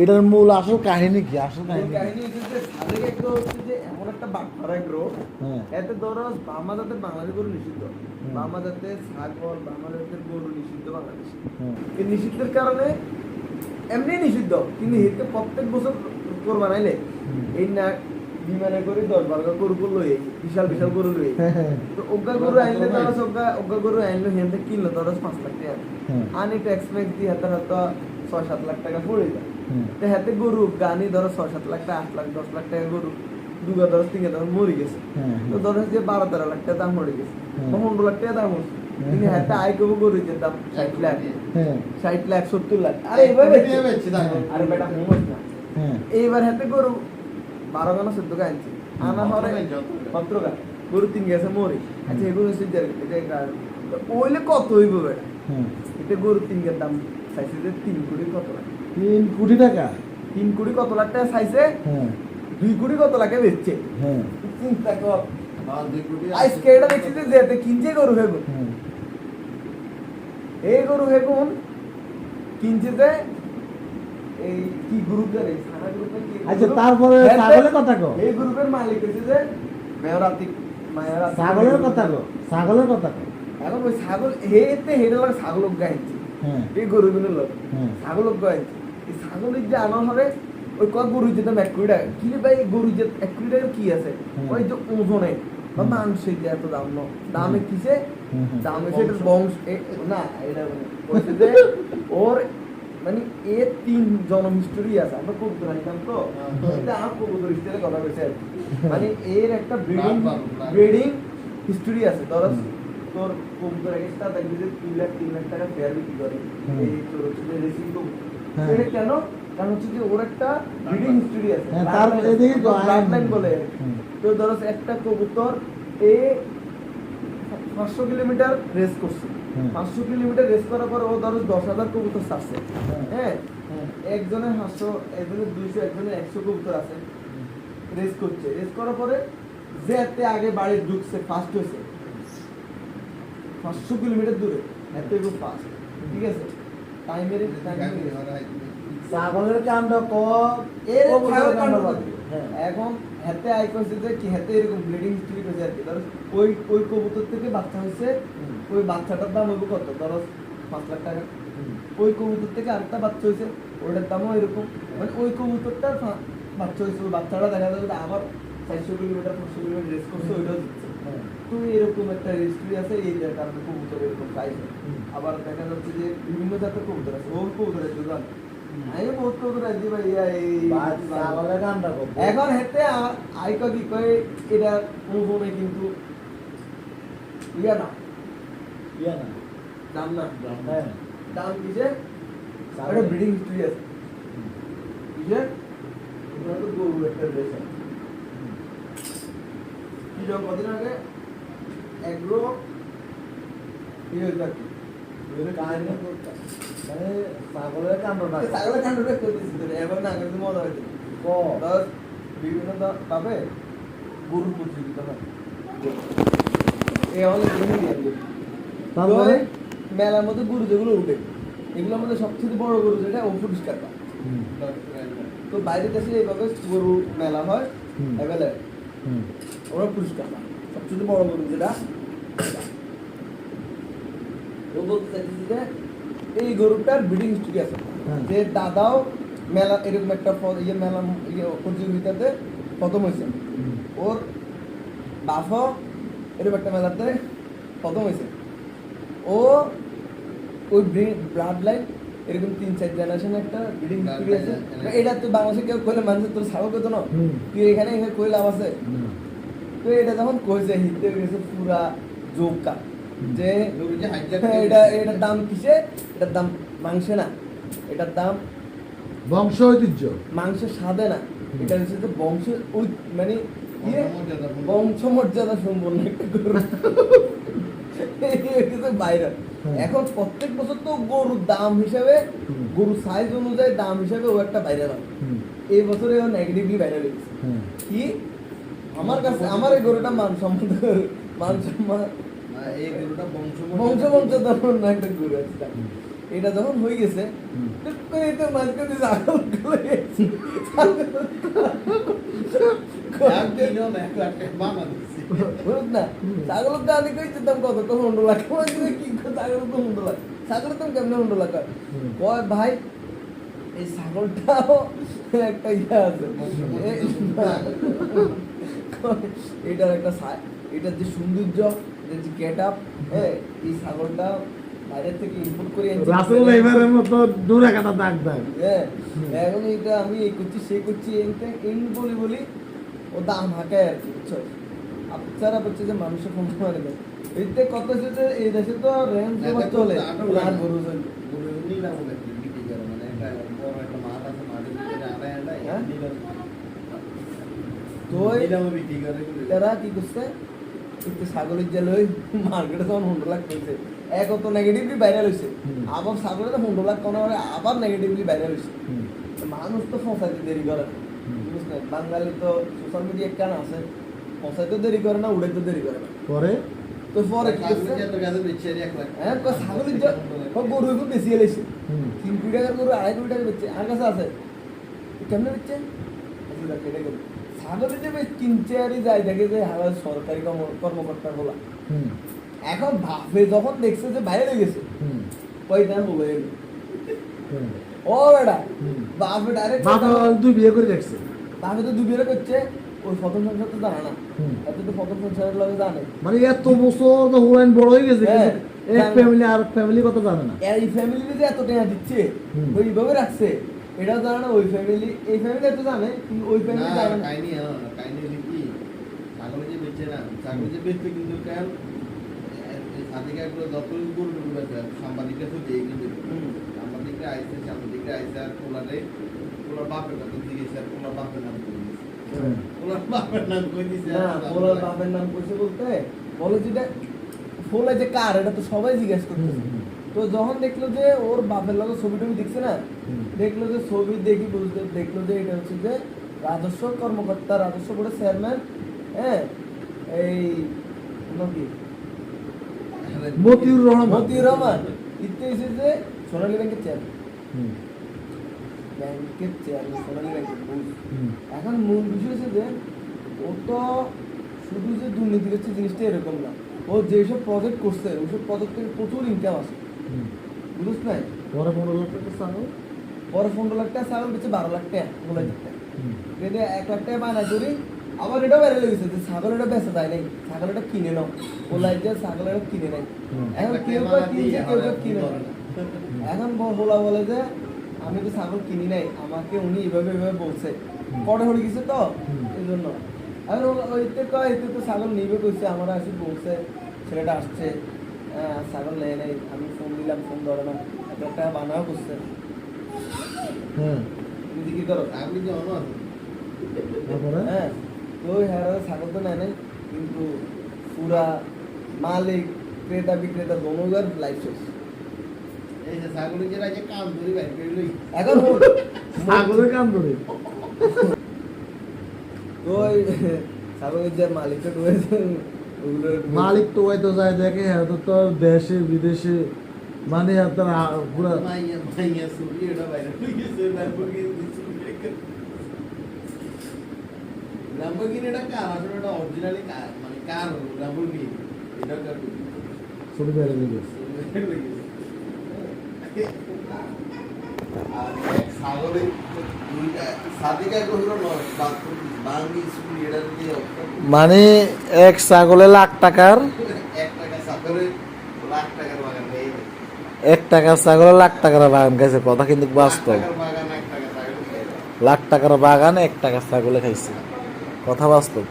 এটার মূল আসল কাহিনী কি? আসল কাহিনী হচ্ছে যে সাদেক এগ্রো হচ্ছে যে এমন একটা বাটপাড়া এগ্রো, এতে ধরো বার্মা জাতের বাংলাদেশ গরু নিষিদ্ধ, বার্মা জাতের ছাগল, বার্মা জাতের গরু নিষিদ্ধ বাংলাদেশে। এই নিষিদ্ধের কারণে এমনি নিষিদ্ধ, কিন্তু এতে প্রত্যেক বছর কোরবান আইলে এই না বিমানে করে 10-12 গরু লই বিশাল বিশাল গরু লই, তো অজ্ঞা গরু আনলে তারা অজ্ঞা গরু আনলে হেনতে কিনলো তারা 5 লাখ টাকা, আনি ট্যাক্স ম্যাক্স দিয়ে হাতে 6-7 লাখ টাকা পড়ে যায়। তো হাতে গরু গানি ধরো 6-7 লাখ টাকা, 8 লাখ 10 লাখ টাকা গরু দুগা ধরো তিনগা ধরো মরে গেছে, তো ধরো যে 12-13 লাখ টাকা দাম মরে গেছে, 15 লাখ টাকা দাম হচ্ছে, কিন্তু হাতে আয় করবো গরুর দাম 60 লাখ 70 লাখ। আরে এইভাবে আরে বেটা হুমস না, এইবার হাতে গরু 12 গানা 14 গা আনছে, আনা হরে 17 গা গরু 3 গেছে মরে। আচ্ছা এগুলো সিজার ওইলে কত হইব বেটা? এটা গরু 3 গের দাম চাইছে যে 3 কোটি কত লাখ, 3 কোটি টাকা, 3 কোটি কত লাখ টাকা চাইছে, 2 কোটি কত লাখে বেচছে। চিন্তা কর, আজকে এটা দেখছি যে যেতে কিনছে গরু হেগুন, এই গরু হেগুন কিনছে যে এই কি গ্রুপ জানে সারা গ্রুপে কি। আচ্ছা তারপরে ছাগলের কথা কও, এই গ্রুপের মালিক হচ্ছে যে মেয়রাতিক মায়ারাতি, ছাগলের কথা কও। এখন ওই ছাগল হেতে হেডে লাগে ছাগল গাইছে, এই গরুগুলো লোক ছাগল গাইছে, এই ছাগলের যে আনা হবে ওই কত গরু যেটা 1 কোটি টাকা, কি রে ভাই গরু যে 1 কোটি টাকা কি আছে, ওই যে ওজনে বা মাংসের যে এত দাম ন দামে কিসে দামে সেটা বংশ না, এটা বলছে যে ওর মানে এর 3 জনম হিস্টোরি আছে। আমরা কবুতর আনতাম তো, এটা আমার কবুতর হিস্টোরি কথা বলছে, মানে এর একটা ব্রিডিং হিস্টোরি আছে। ধরো তোর কবুতর একটা দেখবি যে 2 লাখ 3 লাখ টাকা ফেয়ার বিক্রি করে এই তোর হচ্ছে যে রেসিং কবুতর, এটা কেন? কারণ হচ্ছে যে ওর একটা ব্রিডিং হিস্টোরি আছে, তার এদিকে ব্লাডলাইন বলে। তো ধরো একটা কবুতর এ 500 কিলোমিটার রেস করছে, 500 কিলোমিটার রেস করার পর ও ধরো 10,000 কবুতর ছাড়ছে, হ্যাঁ একজনের 500, একজনের 200, একজনের 100 কবুতর আছে, রেস করছে। রেস করার পরে যে এতে আগে বাড়ি ঢুকছে ফার্স্ট হয়েছে 500 কিলোমিটার দূরে, এত একটু ফাস্ট, ঠিক আছে টাইমের ছাগলের কাণ্ড কম এর ছাগলের কাণ্ড এখন হাতে আই করছে যে কি হাতে এরকম ব্লিডিং হিস্টরি করেছে আর কি। ধরো ওই কবুতর থেকে বাচ্চা হয়েছে, ওই বাচ্চাটার দাম হইব কত, ধরো 5 লাখ টাকা। ওই কবুতর থেকে আরেকটা বাচ্চা হয়েছে, ওটার দামও এরকম, মানে ওই কবুতরটার বাচ্চা হয়েছে, ওই বাচ্চাটা দেখা যাবে আবার 400 কিলোমিটার 500 কিলোমিটার রেস করছে, ওইটাও দিচ্ছে। তো এরকম একটা হিস্টরি আছে, এই কারণে কবুতর এরকম প্রাইস। আবার দেখা যাচ্ছে যে বিভিন্ন জাতের কবুতর আছে, ও কবুতরের দোকান আমি বহুত কবুতর আছে ভাইয়া। এই ছাগলের কাণ্ড কম এখন হেতে আইকা কি কয় এটা কোনে কিন্তু ইয়া না দাম না দাম কিসে একটা ব্রিডিং হিস্টরি আছে কিসে, এটা তো গরু একটা রেস আছে। কি যখন কদিন আগে এগ্রো ইয়ে দেখি কাহিনী করতে মানে ছাগলের কাণ্ডটা করতেছি এখন না কিন্তু মজা হয়েছে বিভিন্ন ভাবে গরু প্রতিযোগিতা হয় তারপরে মেলার মধ্যে গরু যেগুলো উঠে এগুলোর মধ্যে সবচেয়ে বড় গরু যেটা ও পুরস্কার পায়। তো বাইরে দেশে এইভাবে গরু মেলা হয় অ্যাভেলেবল, ওরা পুরস্কার পায় সবচেয়ে বড় গরু যেটা। ও বলতে চাইছি যে এই গরুটার ব্রিডিং হিস্ট্রি আছে, যে দাদাও মেলা এরকম একটা ইয়ে মেলা ইয়ে প্রতিযোগিতাতে প্রথম হয়েছে, ওর বাফও এরকম একটা মেলাতে প্রথম হয়েছে, ও ওই ব্লাড লাইন এরকম 3-4 জেনারেশন একটা ব্রিডিং হিস্ট্রি আছে। এটা তো বাংলাদেশে কেউ কইলে মানুষের তোর ছাগল কইতো না, তুই এখানে কই লাভ আছে? তো এটা যখন কইছে হিটে গেছে পুরা জোকা যে এটার দাম কিসে, এটার দাম মাংসে না, এটার দাম বংশ ঐতিহ্য, মাংসের স্বাদে না, এটা হচ্ছে যে বংশ মানে বংশমর্যাদা সম্পন্ন একটা গরু বাইরে। এখন প্রত্যেক বছর তো গরুর দাম হিসাবে, গরুর সাইজ অনুযায়ী দাম হিসাবে ও একটা বাইরে হয়। এই বছরে ও নেগেটিভলি বাইরে হয়েছে কি আমার কাছে, আমার এই গরুটা মানসম্মত বংশমর্যাদা একটা গরু আছে। এটা যখন হয়ে গেছে হুম। টুক করে তো মাঝখানে ছাগল গুলো এসে, বুঝত না ছাগলের দাম আমি কইছি দাম কত তো 100 লাখ কি ছাগলের তো 100 লাখ ছাগলের দাম কেমনে 100 লাখ হয়? হুম। কয় ভাই এই ছাগলটাও একটা ইয়ে আছে এটার একটা এটার যে সৌন্দর্য এটার যে গেট আপ এই ছাগলটা বাইরে থেকে ইম্পোর্ট করে এনেছি। রাসেল ভাইবারের মতো দূরে কাটা দাগ দেয়। হ্যাঁ, এখন এটা আমি এই করছি সেই করছি এন বলি বলি ও দাম হাঁকায় আর কি বুঝছো। আপনারা বলছে যে মানুষের ফোন মারে না এতে কত হচ্ছে যে এই দেশে তো রেঞ্জ জমা চলে আর গরু চলে। তো এরা কি করছে একটু ছাগলের জেল ওই মার্কেটে তখন 100 লাখ পেয়েছে এক তো নেগেটিভলি ভাইরাল হয়েছে আবার ছাগলের 100 লাখ কোনো আবার নেগেটিভলি ভাইরাল হয়েছে। মানুষ তো ফসাইতে দেরি করে না বুঝলেন বাঙালি তো সোশ্যাল মিডিয়া কেন আছে ফসাইতে দেরি করে না উড়াইতে দেরি করে না পরে তো পরে কি করছে হ্যাঁ ছাগলের জেল গরু একটু বেশি এলেছে 3 কোটি টাকার গরু 2.5 কোটি টাকা বেচছে আর কাছে আছে কেমনে বেচছে ছাগলের যে কিনছে আর যায় দেখে যে হাজার সরকারি কর্মকর্তা বলা এখন ভাবে যখন দেখছে যে বাইরে হয়ে গেছে পয়সা বলে ও বেটা বাপে ডাইরেক্ট তুই বিয়ে করে দেখছে বাপে তো দুবিয়ে করছে ওই প্রথম সংসার তো জানে না এত তো প্রথম সংসারের লগে জানে মানে এত বছর তো হুলাইন বড় হয়ে গেছে এক ফ্যামিলি আর ফ্যামিলি কথা জানে না এই ফ্যামিলি যে এত টাকা দিচ্ছে ওইভাবে রাখছে এটাও জানে না ওই ফ্যামিলি এই ফ্যামিলি এত জানে কিন্তু ওই ফ্যামিলি জানে না কাহিনী কি ছাগল যে বেচে না ছাগল যে বেচতে কিন্তু কেন সাদিকা গুলো যতই গরু বেচে সাংবাদিকরা তো দিয়ে কিন্তু সাংবাদিকরা আইছে আর পোলার বাপের কথা জিজ্ঞেস আর পোলার বাপের নাম কই দিছে পোলার বাপের নাম কই দিছে না পোলার বাপের নাম কইছে বলতে বলে যেটা ফোলা যে কার এটা তো সবাই জিজ্ঞেস করতেছে তো যখন দেখলো যে ওর বাপের লগে ছবি টবি দেখছে না দেখলো যে ছবি দেখি বুঝতে দেখলো যে এটা হচ্ছে যে রাজস্ব কর্মকর্তা রাজস্ব বোর্ডের চেয়ারম্যান হ্যাঁ এই নাম কি মতিউর রহমান ইতে এসে যে সোনালী ব্যাংকের চেয়ারম্যান সোনালী ব্যাংকের এখন মূল বিষয় হচ্ছে যে ও তো শুধু যে দুর্নীতি করছে জিনিসটা এরকম না ও যেসব প্রজেক্ট করছে ওইসব প্রজেক্ট থেকে প্রচুর ইনকাম আছে বুঝছ নাই পরে 15 লাখ টাকা ছাগল পরে 15 লাখ টাকা ছাগল বেচে 12 লাখ টাকা বলে দিতে এটা 1 লাখ টাকা বানা করি আবার এটাও বেড়ে লেগেছে যে ছাগল এটা বেচা যায় নাই ছাগল এটা কিনে নাও বলাই যে ছাগল এটা কিনে নাই এখন কেউ কিনছে কেউ কিনে এখন বলা বলে যে আমি তো ছাগল কিনি নাই আমাকে উনি এভাবে বলছে পরে হয়ে গেছে তো এই জন্য আর ওইতে তো ছাগল নিবে কইছে আমার আসি বলছে ছেলেটা আসছে ছাগল নেয় নাই আমি ফোন দিলাম ফোন ধরে না একটা বানাও করছে তুমি কি করো আপনি যে অন্য আছেন হ্যাঁ তো হ্যাঁ ছাগল তো নেয় নাই কিন্তু পুরা মালিক ক্রেতা বিক্রেতা দোনোগার লাইফ শেষ এই যে ছাগলের যে রাজে কাম ধরে বাইরে করে লই এখন ছাগলের কাম ধরে তো ছাগলের যে মালিকটা রয়েছে মালিক তো হয়তো যায় দেখে হয়তো তো দেশে বিদেশে মানে আপনার পুরা মাইয়া সুবি এটা বাইরে হয়ে গেছে ল্যাম্বরগিনি এটা কার আসলে এটা অরিজিনালি কার মানে কার ল্যাম্বরগিনি এটা কার ছবি বেড়ে গেছে আর ছাগলে সাদিকা কহিল নয় বাঙি সুবি এটা দিয়ে মানে এক ছাগলে লাখ টাকার 1 টাকা ছাগলে লাখ টাকার বাগান নেই 1 টাকার ছাগলে লাখ টাকার বাগান খাইছে কথা কিন্তু বাস্তব বাগান 1 টাকা ছাগল লাখ টাকার বাগান 1 টাকার ছাগলে খাইছে কথা বাস্তব